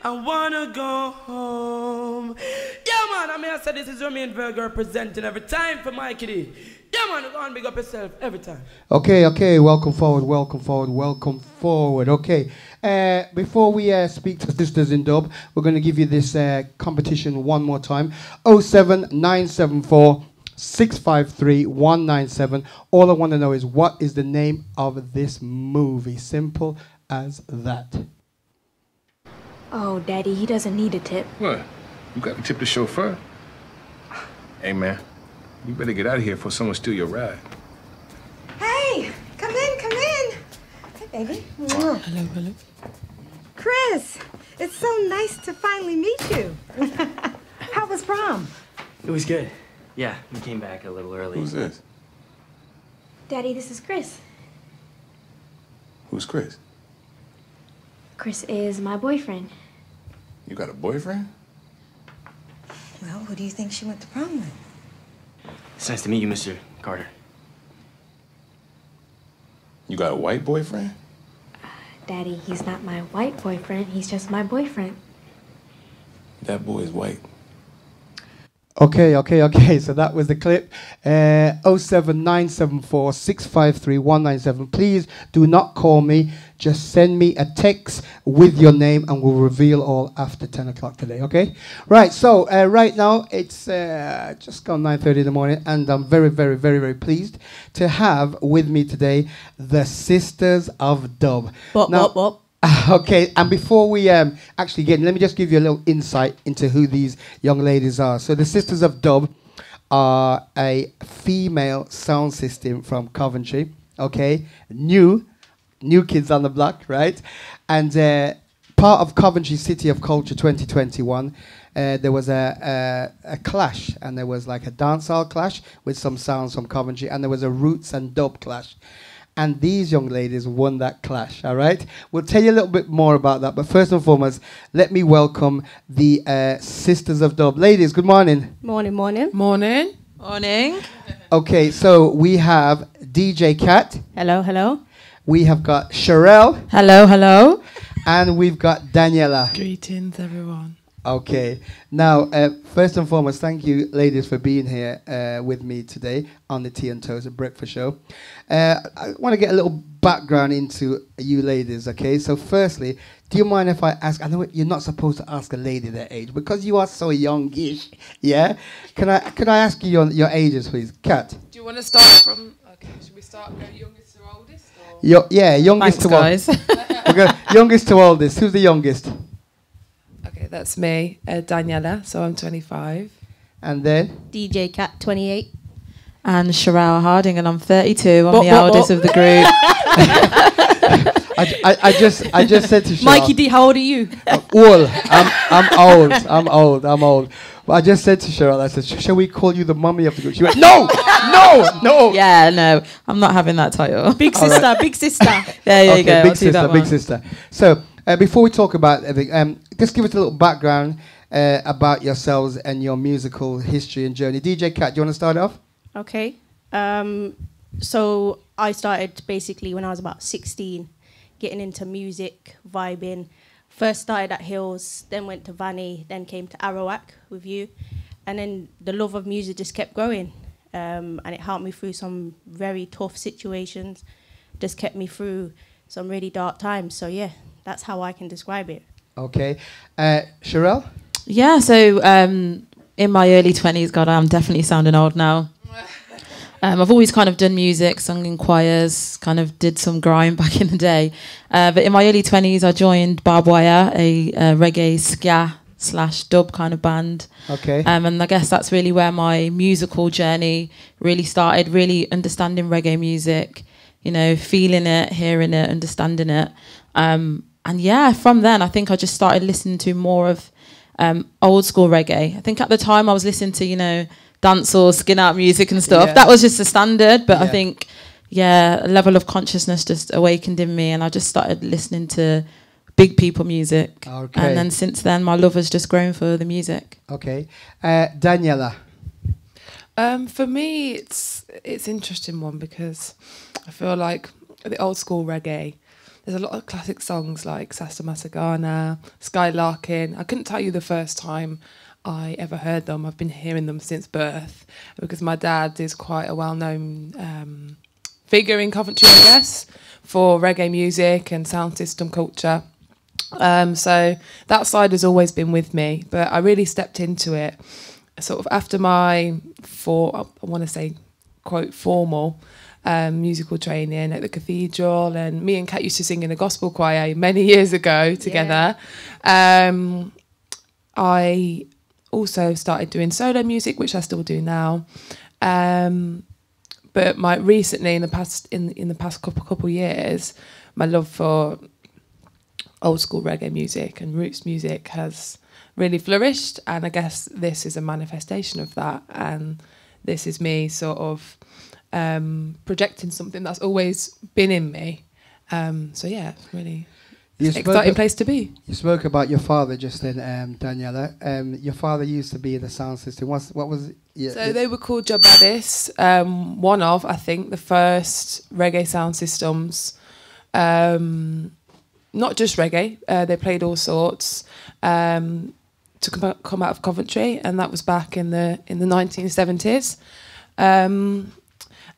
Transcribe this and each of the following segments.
I wanna go home. Yeah, man, I mean, I said this is your main Virgo representing every time for Mikey Dee. Yeah, man, go on, big up yourself every time. Okay, welcome forward. Okay, before we speak to sisters in dub, we're going to give you this competition one more time. 07974 653 197. All I want to know is what is the name of this movie? Simple as that. Oh, Daddy, he doesn't need a tip. What? You got to tip the chauffeur? Hey, man, you better get out of here before someone steal your ride. Hey, come in. Hey, baby. Hello. Chris, it's so nice to finally meet you. How was prom? It was good. Yeah, we came back a little early. Who's this? Daddy, this is Chris. Who's Chris? Chris is my boyfriend. You got a boyfriend? Well, who do you think she went to prom with? It's nice to meet you, Mr. Carter. You got a white boyfriend? Daddy, he's not my white boyfriend. He's just my boyfriend. That boy is white. Okay. So that was the clip. 07974 653 197. Please do not call me. Just send me a text with your name and we'll reveal all after 10 o'clock today, okay? Right, so right now it's just gone 9:30 in the morning and I'm very pleased to have with me today the Sisters of Dub. Bop. Okay, and before we actually get in, let me just give you a little insight into who these young ladies are. So the Sisters of Dub are a female sound system from Coventry, okay? New kids on the block, right? And part of Coventry City of Culture 2021, there was a clash, and there was like a dancehall clash with some sounds from Coventry, and there was a roots and dub clash. And these young ladies won that clash, all right? We'll tell you a little bit more about that, but first and foremost, let me welcome the Sisters of Dub. Ladies, good morning. Morning. Okay, so we have DJ Kat. Hello. We have got Sherelle. Hello. And we've got Daniela. Greetings, everyone. Okay. Now, first and foremost, thank you, ladies, for being here with me today on the Tea and Toast Breakfast Show. I want to get a little background into you ladies, okay? So firstly, do you mind if I ask, I know you're not supposed to ask a lady their age, because you are so youngish, yeah? Can I ask you your ages, please? Kat? Do you want to start from, okay, should we start go youngest to oldest? Or? Youngest to guys. Okay, youngest to oldest. Who's the youngest? Okay, that's me, Daniela, so I'm 25. And then? DJ Kat, 28. And Sherelle Harding, and I'm 32. I'm the eldest of the group. I just said to Sherelle, Mikey Dee, how old are you? Old. I'm old. But I just said to Sherelle, I said, shall we call you the mummy of the group? She went, no. Yeah, no, I'm not having that title. Big sister, big sister. There you go. Big sister. So before we talk about everything, just give us a little background about yourselves and your musical history and journey. DJ Kat, do you want to start off? Okay. So I started basically when I was about 16, getting into music, vibing. First started at Hills, then went to Vanny, then came to Arawak with you. And then the love of music just kept growing. And it helped me through some very tough situations, just kept me through some really dark times. So yeah, that's how I can describe it. Okay. Sherelle? Yeah, so in my early 20s, God, I'm definitely sounding old now. I've always kind of done music, sung in choirs, kind of did some grime back in the day. But in my early 20s, I joined Barbed Wire, a reggae ska / dub kind of band. Okay. And I guess that's really where my musical journey really started, really understanding reggae music, you know, feeling it, hearing it, understanding it. And yeah, from then, I think I just started listening to more of old school reggae. I think at the time I was listening to, you know, dancehall, skin out music and stuff. Yeah. That was just the standard. But I think, a level of consciousness just awakened in me, and I just started listening to big people music. Okay. And then since then, my love has just grown for the music. Okay. Daniela? For me, it's interesting one because I feel like the old school reggae, there's a lot of classic songs like Sasta Masagana, Skylarkin. I couldn't tell you the first time I ever heard them. I've been hearing them since birth because my dad is quite a well-known figure in Coventry, I guess, for reggae music and sound system culture. So that side has always been with me, but I really stepped into it sort of after my quote formal musical training at the cathedral, and me and Kat used to sing in a gospel choir many years ago together. I also started doing solo music, which I still do now. But recently in the past couple years, my love for old school reggae music and roots music has really flourished, and I guess this is a manifestation of that, and this is me sort of projecting something that's always been in me. So yeah, it's really exciting place to be. You spoke about your father just then, Daniela. Your father used to be in the sound system. What was it? Yeah, so they were called Kat-a-lyst, one of, I think, the first reggae sound systems. Not just reggae, they played all sorts. To come out of Coventry, and that was back in the 1970s.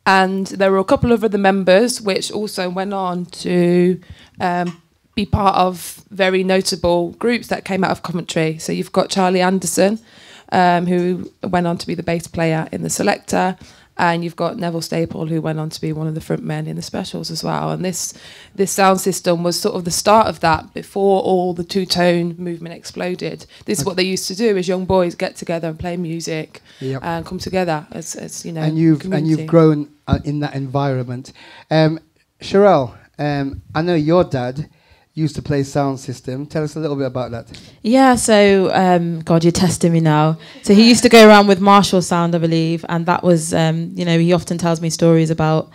And there were a couple of other members which also went on to be part of very notable groups that came out of Coventry. So you've got Charlie Anderson, who went on to be the bass player in the Selector, and you've got Neville Staple, who went on to be one of the front men in the Specials as well. And this sound system was sort of the start of that before all the two-tone movement exploded. This is what they used to do: is young boys get together and play music and come together as you know. And you've grown in that environment. Sherelle, I know your dad used to play sound system. Tell us a little bit about that. Yeah, so, God, you're testing me now. So he used to go around with Marshall Sound, I believe, and that was, he often tells me stories about,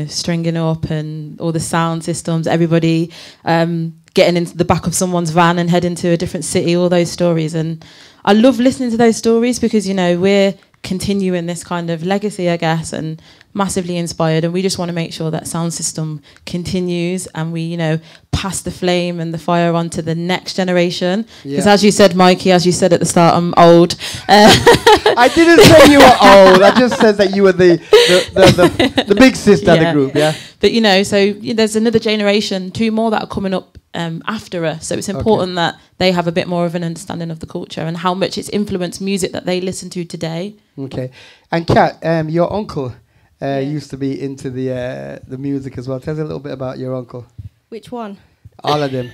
stringing up and all the sound systems, everybody getting into the back of someone's van and heading to a different city, all those stories. And I love listening to those stories because, we're continuing this kind of legacy, I guess, and massively inspired, and we just want to make sure that sound system continues and we pass the flame and the fire on to the next generation, because as you said, Mikey, as you said at the start, I'm old. I didn't say you were old, I just said that you were the big sister of the group. But so there's another generation, 2 more that are coming up after us, so it's important that they have a bit more of an understanding of the culture and how much it's influenced music that they listen to today. And Kat, your uncle used to be into the music as well. Tell us a little bit about your uncle. Which one? All of them.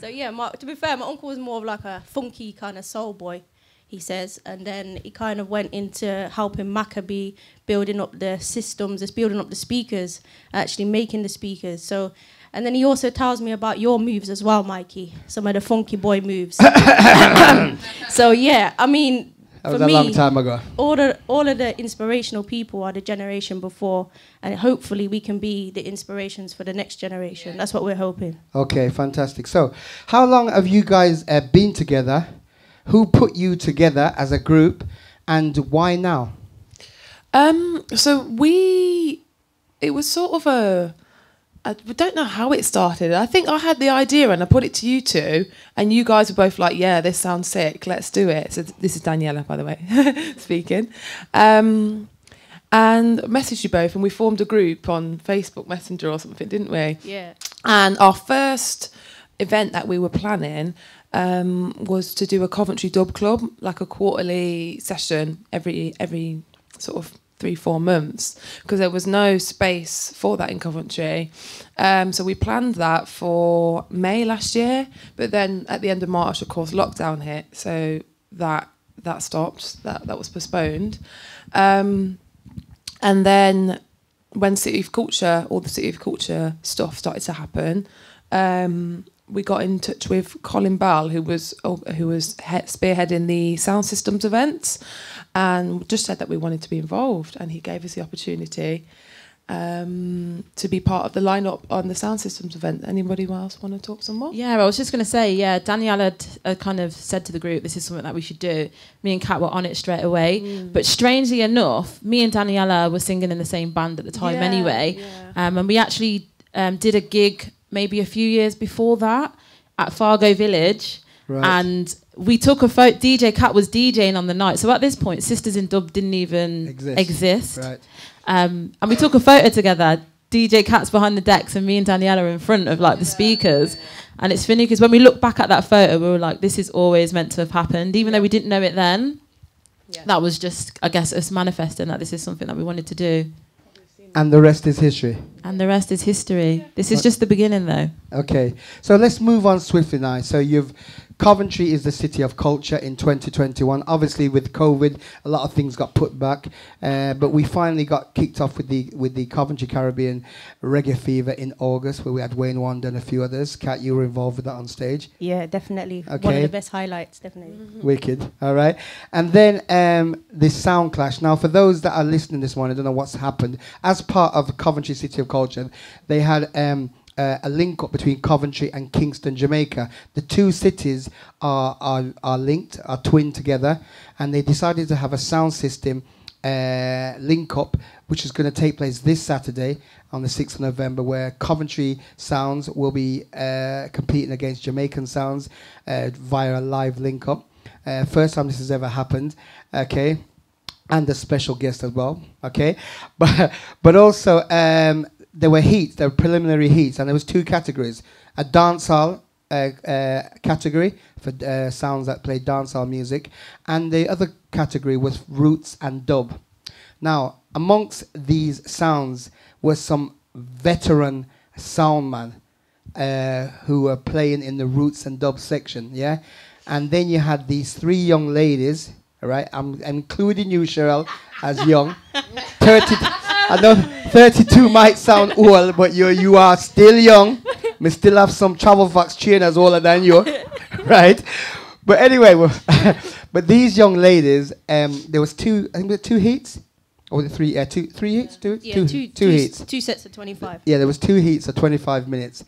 So to be fair, my uncle was more of like a funky kind of soul boy, he says, and then he kind of went into helping Maccabee building up the systems, building up the speakers, actually making the speakers. So, and then he also tells me about your moves as well, Mikey, some of the funky boy moves. So yeah, I mean, that was a long time ago. All of the inspirational people are the generation before, and hopefully we can be the inspirations for the next generation. That's what we're hoping. Okay, fantastic. So, how long have you guys been together? Who put you together as a group, and why now? It was sort of I don't know how it started. I think I had the idea and I put it to you two, and you guys were both like, yeah, this sounds sick, let's do it. So this is Daniela, by the way, speaking. And messaged you both, and we formed a group on Facebook Messenger or something, didn't we? Yeah. And our first event that we were planning was to do a Coventry Dub Club, like a quarterly session every sort of 3-4 months, because there was no space for that in Coventry. So we planned that for May last year, but then at the end of March, of course, lockdown hit, so that stopped, that was postponed. And then when City of Culture, all the City of Culture stuff started to happen, we got in touch with Colin Bell, who was spearheading the sound systems events, and just said that we wanted to be involved, and he gave us the opportunity to be part of the lineup on the sound systems event. Anybody else want to talk some more? Yeah, I was just going to say, Danielle had kind of said to the group, this is something that we should do. Me and Kat were on it straight away. But strangely enough, me and Daniela were singing in the same band at the time anyway. And we actually did a gig maybe a few years before that at Fargo Village. Right. And we took a photo. DJ Kat was DJing on the night. So at this point, Sisters in Dub didn't even exist. Right. And we took a photo together. DJ Kat's behind the decks and me and Daniela are in front of like the speakers. And it's funny because when we look back at that photo, we were like, this is always meant to have happened. Even though we didn't know it then, that was just, I guess, us manifesting that this is something that we wanted to do. And the rest is history. And the rest is history. This is just the beginning, though. Okay. So let's move on swiftly now. So Coventry is the city of culture in 2021. Obviously, with COVID, a lot of things got put back, but we finally got kicked off with the Coventry Caribbean Reggae Fever in August, where we had Wayne Wonder and a few others. Kat, you were involved with that on stage. Yeah, definitely. Okay. One of the best highlights, definitely. Wicked. All right. And then the Sound Clash. Now, for those that are listening this morning, I don't know what's happened. As part of Coventry City of Culture, they had a link up between Coventry and Kingston, Jamaica. The two cities are linked, are twinned together, and they decided to have a sound system link up, which is going to take place this Saturday on the 6th of November, where Coventry Sounds will be competing against Jamaican Sounds via a live link up. First time this has ever happened, okay? And a special guest as well, okay? But also, there were heats, there were preliminary heats, and there was two categories. A dancehall category for sounds that play dancehall music, and the other category was roots and dub. Now, amongst these sounds were some veteran soundmen who were playing in the roots and dub section, yeah? And then you had these three young ladies, all right? I'm including you, Cheryl, as young. 30... I know 32 might sound old, but you are still young. We still have some travel fox trainers older than you, right? But anyway, but these young ladies, there was two, I think there were two heats, or was it three? Three heats, two heats. 2 sets of 25. Yeah, there was 2 heats of 25 minutes,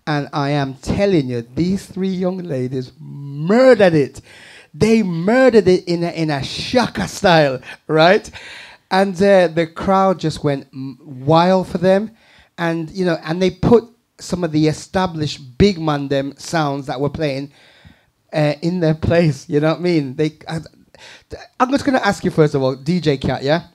and I am telling you, these three young ladies murdered it. They murdered it in a shaka style, right? And the crowd just went wild for them, and and they put some of the established big man them sounds that were playing in their place. You know what I mean? I'm just going to ask you first of all, DJ Kat, yeah.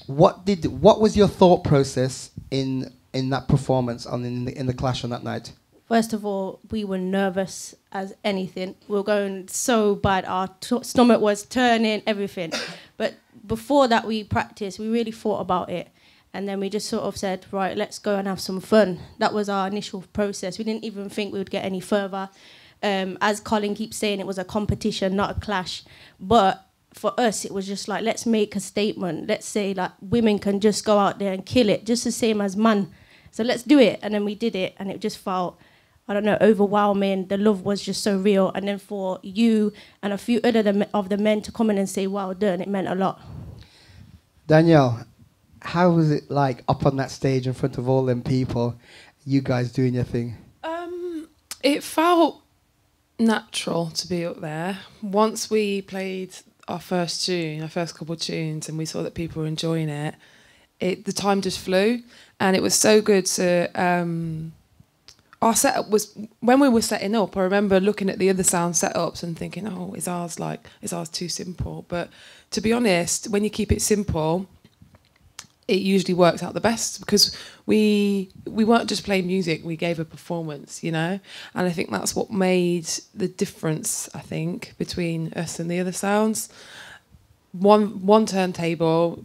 What was your thought process in that performance in the clash on that night? First of all, we were nervous as anything. We were going so bad. Our stomach was turning, everything. But before that, we practiced. We really thought about it. And then we just sort of said, right, let's go and have some fun. That was our initial process. We didn't even think we would get any further. As Colin keeps saying, it was a competition, not a clash. But for us, it was just like, let's make a statement. Let's say like women can just go out there and kill it, just the same as man. So let's do it. And then we did it, and it just felt, I don't know, overwhelming. The love was just so real. And then for you and a few other of the men to come in and say, well done, it meant a lot. Danielle, how was it like up on that stage in front of all them people, you guys doing your thing? It felt natural to be up there. Once we played our first couple of tunes, and we saw that people were enjoying it, the time just flew, and it was so good to... our setup was, when we were setting up, I remember looking at the other sound setups and thinking, oh, is ours too simple? But to be honest, when you keep it simple, it usually works out the best, because we weren't just playing music, we gave a performance, and I think that's what made the difference, I think, between us and the other sounds. One turntable,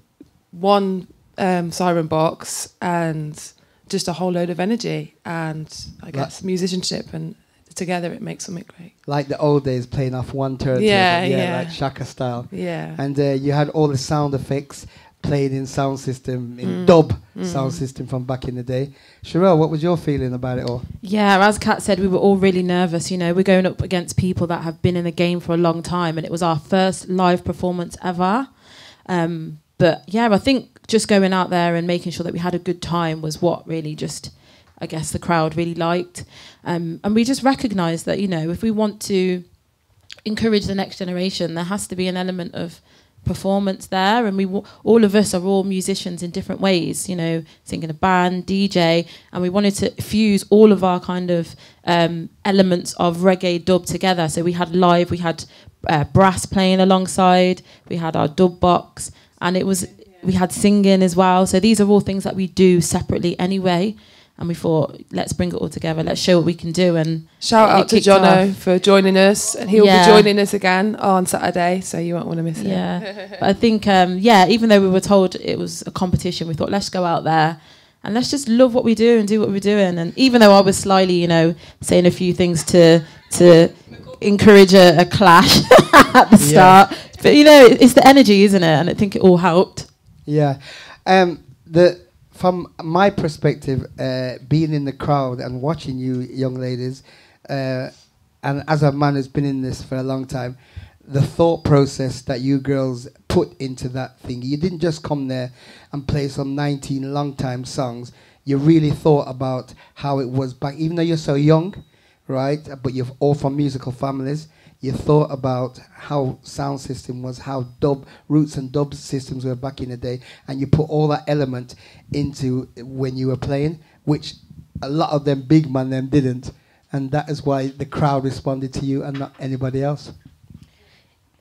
one siren box, and just a whole load of energy, and I guess musicianship, and together it makes something great. Like the old days, playing off one turntable, like Shaka style. Yeah. And you had all the sound effects played in sound system, in dub sound system from back in the day. Sherelle, what was your feeling about it all? Yeah, as Kat said, we were all really nervous. We're going up against people that have been in the game for a long time, and it was our first live performance ever. But yeah, I think just going out there and making sure that we had a good time was what really just, I guess, the crowd really liked. And we just recognised that, if we want to encourage the next generation, there has to be an element of performance there, and all of us are all musicians in different ways, you know, singing a band, DJ, and we wanted to fuse all of our kind of elements of reggae dub together. So we had live, we had brass playing alongside, we had our dub box, and we had singing as well. So these are all things that we do separately anyway. And we thought, let's bring it all together. Let's show what we can do. And shout out to Jono for joining us. And he'll be joining us again on Saturday, so you won't want to miss it. Yeah. But I think, even though we were told it was a competition, we thought, let's go out there and let's just love what we do and do what we're doing. And even though I was slyly, you know, saying a few things to encourage a clash at the start. But, you know, it's the energy, isn't it? And I think it all helped. Yeah. From my perspective, being in the crowd and watching you young ladies, and as a man who's been in this for a long time, the thought process that you girls put into that thing, you didn't just come there and play some 19 long time songs. You really thought about how it was back, even though you're so young, right? But you're all from musical families. You thought about how sound system was, how roots and dub systems were back in the day, and you put all that element into when you were playing, which a lot of them big man them didn't, and that is why the crowd responded to you and not anybody else.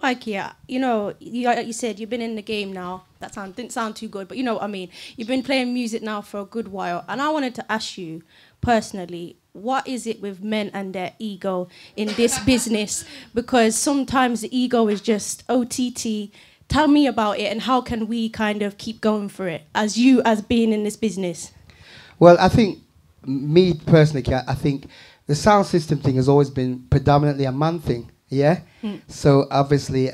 Like, yeah, you know, like you said, you've been in the game now. That didn't sound too good, but you know what I mean. You've been playing music now for a good while, and I wanted to ask you personally, what is it with men and their ego in this business? Because sometimes the ego is just OTT. Tell me about it, and how can we kind of keep going for it as being in this business? Well, I think, me personally, Kat, I think the sound system thing has always been predominantly a man thing, yeah? So obviously,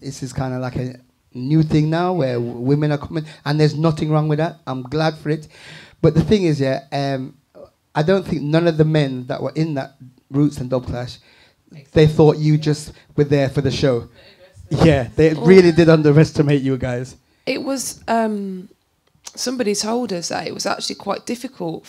this is kind of like a new thing now where women are coming, and there's nothing wrong with that. I'm glad for it. But the thing is, I don't think none of the men that were in that Roots and Dub Clash, they thought you just were there for the show. Yeah, they really did underestimate you guys. It was, somebody told us that it was actually quite difficult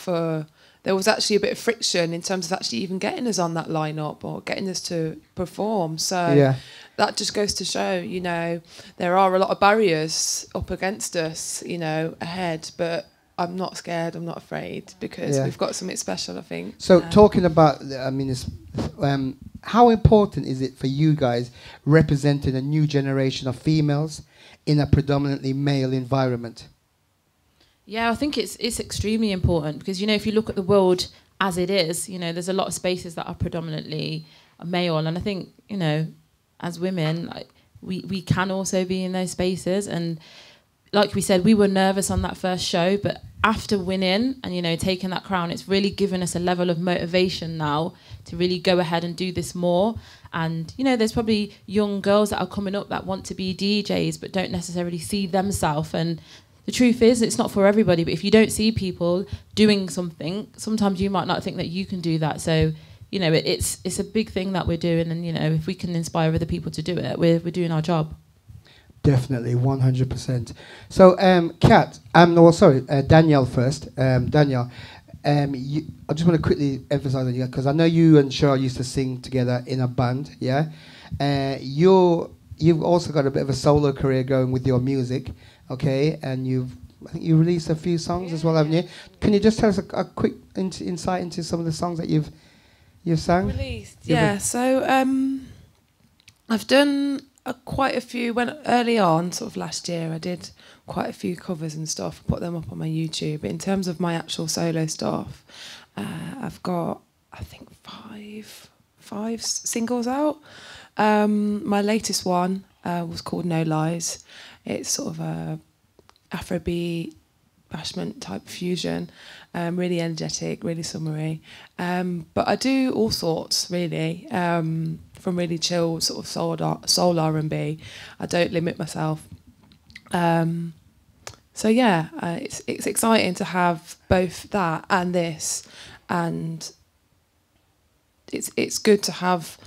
there was actually a bit of friction in terms of actually even getting us on that lineup or getting us to perform. So that just goes to show, you know, there are a lot of barriers up against us, you know, ahead, but I'm not scared, I'm not afraid, because we've got something special, I think. So talking about, I mean, how important is it for you guys representing a new generation of females in a predominantly male environment? Yeah, I think it's extremely important because, you know, if you look at the world as it is, you know, there's a lot of spaces that are predominantly male. And I think, you know, as women, like, we can also be in those spaces. And like we said, we were nervous on that first show, but after winning and, you know, taking that crown, it's really given us a level of motivation now to really go ahead and do this more. And, you know, there's probably young girls that are coming up that want to be DJs but don't necessarily see themselves. And the truth is, it's not for everybody, but if you don't see people doing something, sometimes you might not think that you can do that. So, you know, it's a big thing that we're doing, and, you know, if we can inspire other people to do it, we're doing our job. Definitely, 100%. So, Kat, Danielle first. Danielle, I just want to quickly emphasize on you, because I know you and Cheryl used to sing together in a band, yeah? You've also got a bit of a solo career going with your music, okay? And I think you released a few songs as well, haven't you? Can you just tell us a quick insight into some of the songs that you've sang? Released, yeah. So I've done quite a few. Early on, sort of last year, I did quite a few covers and stuff. Put them up on my YouTube. But in terms of my actual solo stuff, I've got, I think, five singles out. My latest one was called No Lies. It's sort of a Afrobeat, bashment type fusion, really energetic, really summery. But I do all sorts, really, from really chill sort of soul R&B. I don't limit myself. So yeah, it's exciting to have both that and this, and it's good to have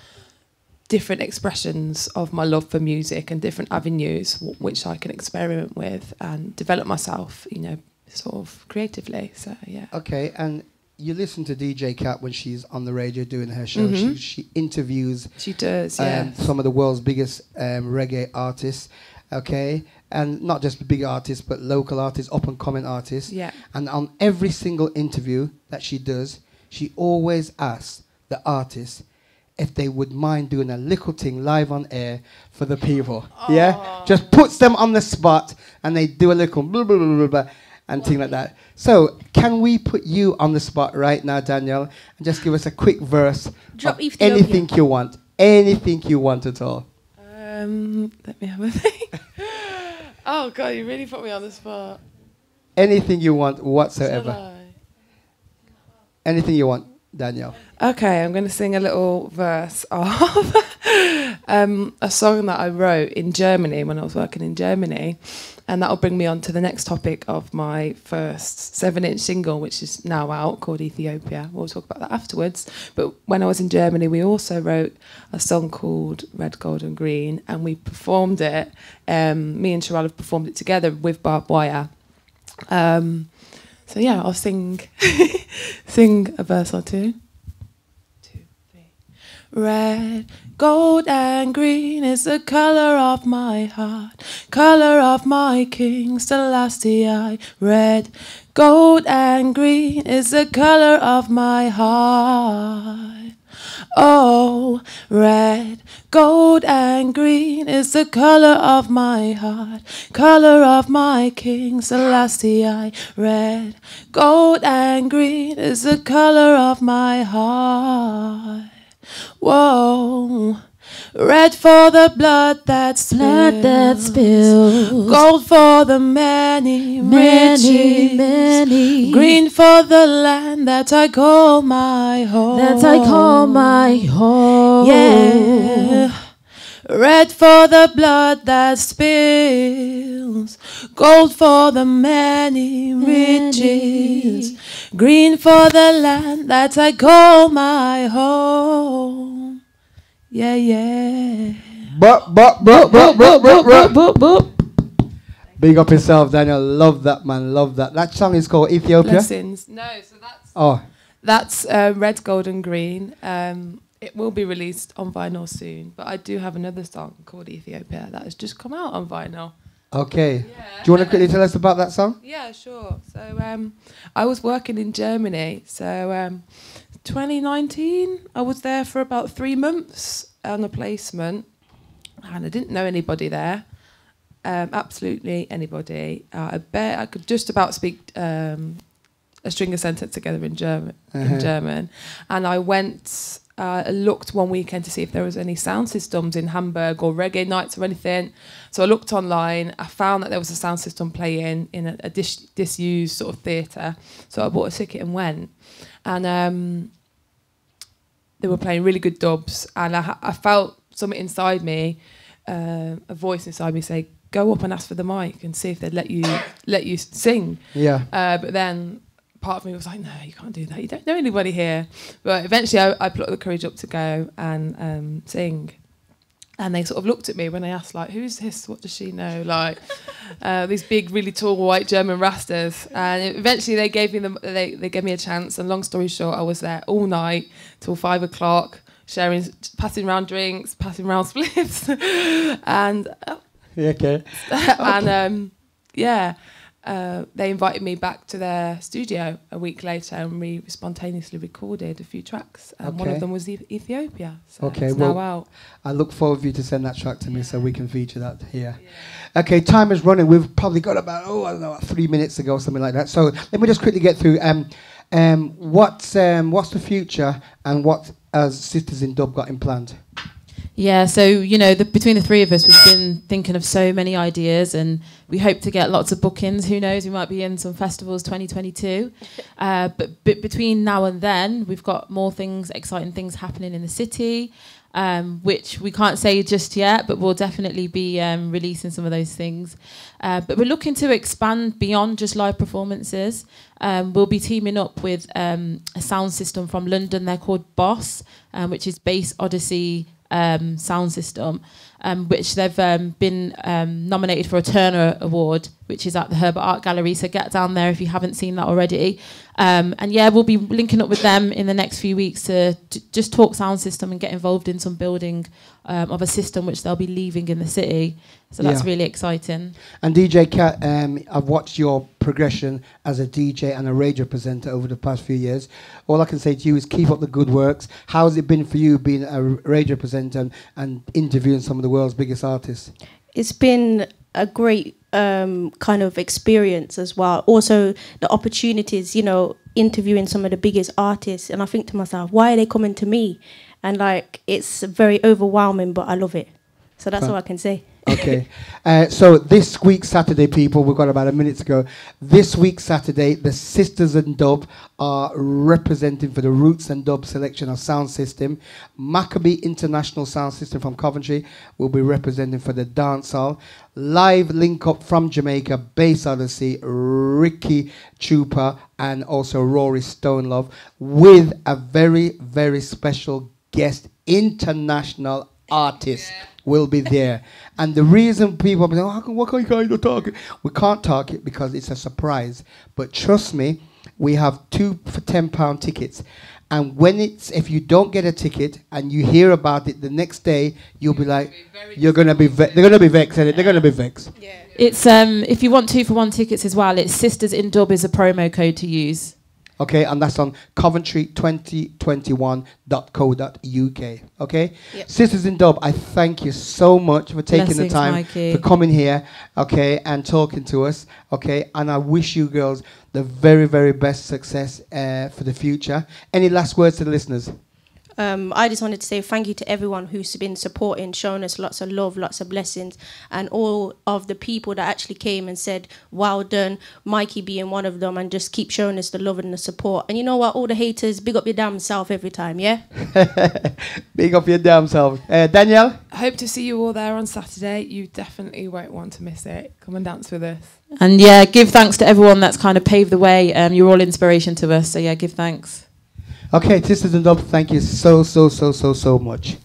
different expressions of my love for music and different avenues which I can experiment with and develop myself, you know, sort of creatively. So yeah. Okay, and you listen to DJ Kat when she's on the radio doing her show. She interviews. She does. Yeah. Some of the world's biggest reggae artists. okay, and not just big artists, but local artists, up-and-coming artists. Yeah. And on every single interview that she does, she always asks the artist if they would mind doing a little thing live on air for the people. Yeah? Just puts them on the spot, and they do a little blah, blah, blah, blah, blah, and thing like that. So, can we put you on the spot right now, Danielle, and just give us a quick verse Drop of Ethiopia. anything you want. Anything you want at all. Let me have a think. Oh God, you really put me on the spot. Anything you want Shall whatsoever. I? Anything you want, Danielle. Okay, I'm going to sing a little verse of a song that I wrote in Germany when I was working in Germany. And that'll bring me on to the next topic of my first 7-inch single, which is now out, called Ethiopia. We'll talk about that afterwards. But when I was in Germany, we also wrote a song called Red, Gold and Green, and we performed it. Me and Sherelle have performed it together with Barbed Wire. So yeah, I'll sing a verse or two. 2, 3. Red, gold and green is the colour of my heart, colour of my King Selassie. Red, gold and green is the colour of my heart. Oh, red, gold and green is the colour of my heart, colour of my King Selassie. Red, gold and green is the colour of my heart. Whoa. Red for the blood that spills, gold for the many riches, green for the land that I call my home. Yeah. Red for the blood that spills, gold for the many riches, green for the land that I call my home. Yeah, yeah. Big up yourself, Daniel. Love that, man. Love that. That song is called Ethiopia. Blessings. No, so that's Red, Gold and Green. It will be released on vinyl soon, but I do have another song called Ethiopia that has just come out on vinyl. Okay. Yeah. Do you want to quickly tell us about that song? Yeah, sure. So I was working in Germany. So 2019, I was there for about 3 months on a placement, and I didn't know anybody there. Absolutely anybody. I bet I could just about speak a string of sentence together in German. And I went. Looked one weekend to see if there was any sound systems in Hamburg or reggae nights or anything. So I looked online. I found that there was a sound system playing in a disused sort of theatre. So I bought a ticket and went. And they were playing really good dubs. And I felt something inside me, a voice inside me say, go up and ask for the mic and see if they'd let you sing. Yeah. But then part of me was like, no, you can't do that. You don't know anybody here. But eventually I plucked the courage up to go and sing. And they sort of looked at me when I asked, like, who's this? What does she know? Like, these big, really tall white German rastas. And eventually they gave me they gave me a chance. And long story short, I was there all night till 5 o'clock, passing around drinks, passing around spliffs. And okay. And they invited me back to their studio a week later, and we spontaneously recorded a few tracks. And one of them was Ethiopia. So it's now out. I look forward for you to send that track to me so we can feature that here. Yeah. Okay, time is running. We've probably got about 3 minutes ago, something like that. So let me just quickly get through. What's the future, and what has Sisters in Dub got in planned? Yeah, so, between the three of us, we've been thinking of so many ideas, and we hope to get lots of bookings. Who knows, we might be in some festivals 2022. But between now and then, we've got more exciting things happening in the city, which we can't say just yet, but we'll definitely be releasing some of those things. But we're looking to expand beyond just live performances. We'll be teaming up with a sound system from London. They're called Boss, which is Bass Odyssey sound system, which they've been nominated for a Turner Award, which is at the Herbert Art Gallery. So get down there if you haven't seen that already. And yeah, we'll be linking up with them in the next few weeks to just talk sound system and get involved in some building of a system which they'll be leaving in the city. So that's really exciting. And DJ Kat, I've watched your progression as a DJ and a radio presenter over the past few years. All I can say to you is keep up the good works. How has it been for you being a radio presenter and interviewing some of the world's biggest artists? It's been a great kind of experience as well. Also, the opportunities, you know, interviewing some of the biggest artists. And I think to myself, why are they coming to me? And like, it's very overwhelming, but I love it. So that's all I can say. Okay. So this week, Saturday, people, we've got about a minute to go. This week, Saturday, the Sisters in Dub are representing for the Roots and Dub selection of sound system. Maccabee International Sound System from Coventry will be representing for the dancehall. Live link up from Jamaica, Bass Odyssey, Ricky Trooper, and also Rory Stonelove, with a very, very special guest, international artist. Will be there. And the reason people are saying, what can't you talk it? We can't talk it because it's a surprise. But trust me, we have 2 for £10 tickets. And when if you don't get a ticket and you hear about it the next day, you'll be like, they're going to be vexed. They're going to be vexed. Yeah. It's if you want 2 for 1 tickets as well, it's Sisters in Dub is a promo code to use. Okay, and that's on coventry2021.co.uk. Okay, yep. Sisters in Dub, I thank you so much for taking the time, Mikey, for coming here, okay, and talking to us, okay, and I wish you girls the very, very best success for the future. Any last words to the listeners? I just wanted to say thank you to everyone who's been supporting, showing us lots of love, lots of blessings, and all of the people that actually came and said, well done, Mikey being one of them, and just keep showing us the love and the support. And you know what, all the haters, big up your damn self every time, yeah? Big up your damn self. Danielle? I hope to see you all there on Saturday. You definitely won't want to miss it. Come and dance with us. And yeah, give thanks to everyone that's kind of paved the way. You're all inspiration to us, so yeah, give thanks. Okay, Sisters in Dub, thank you so much.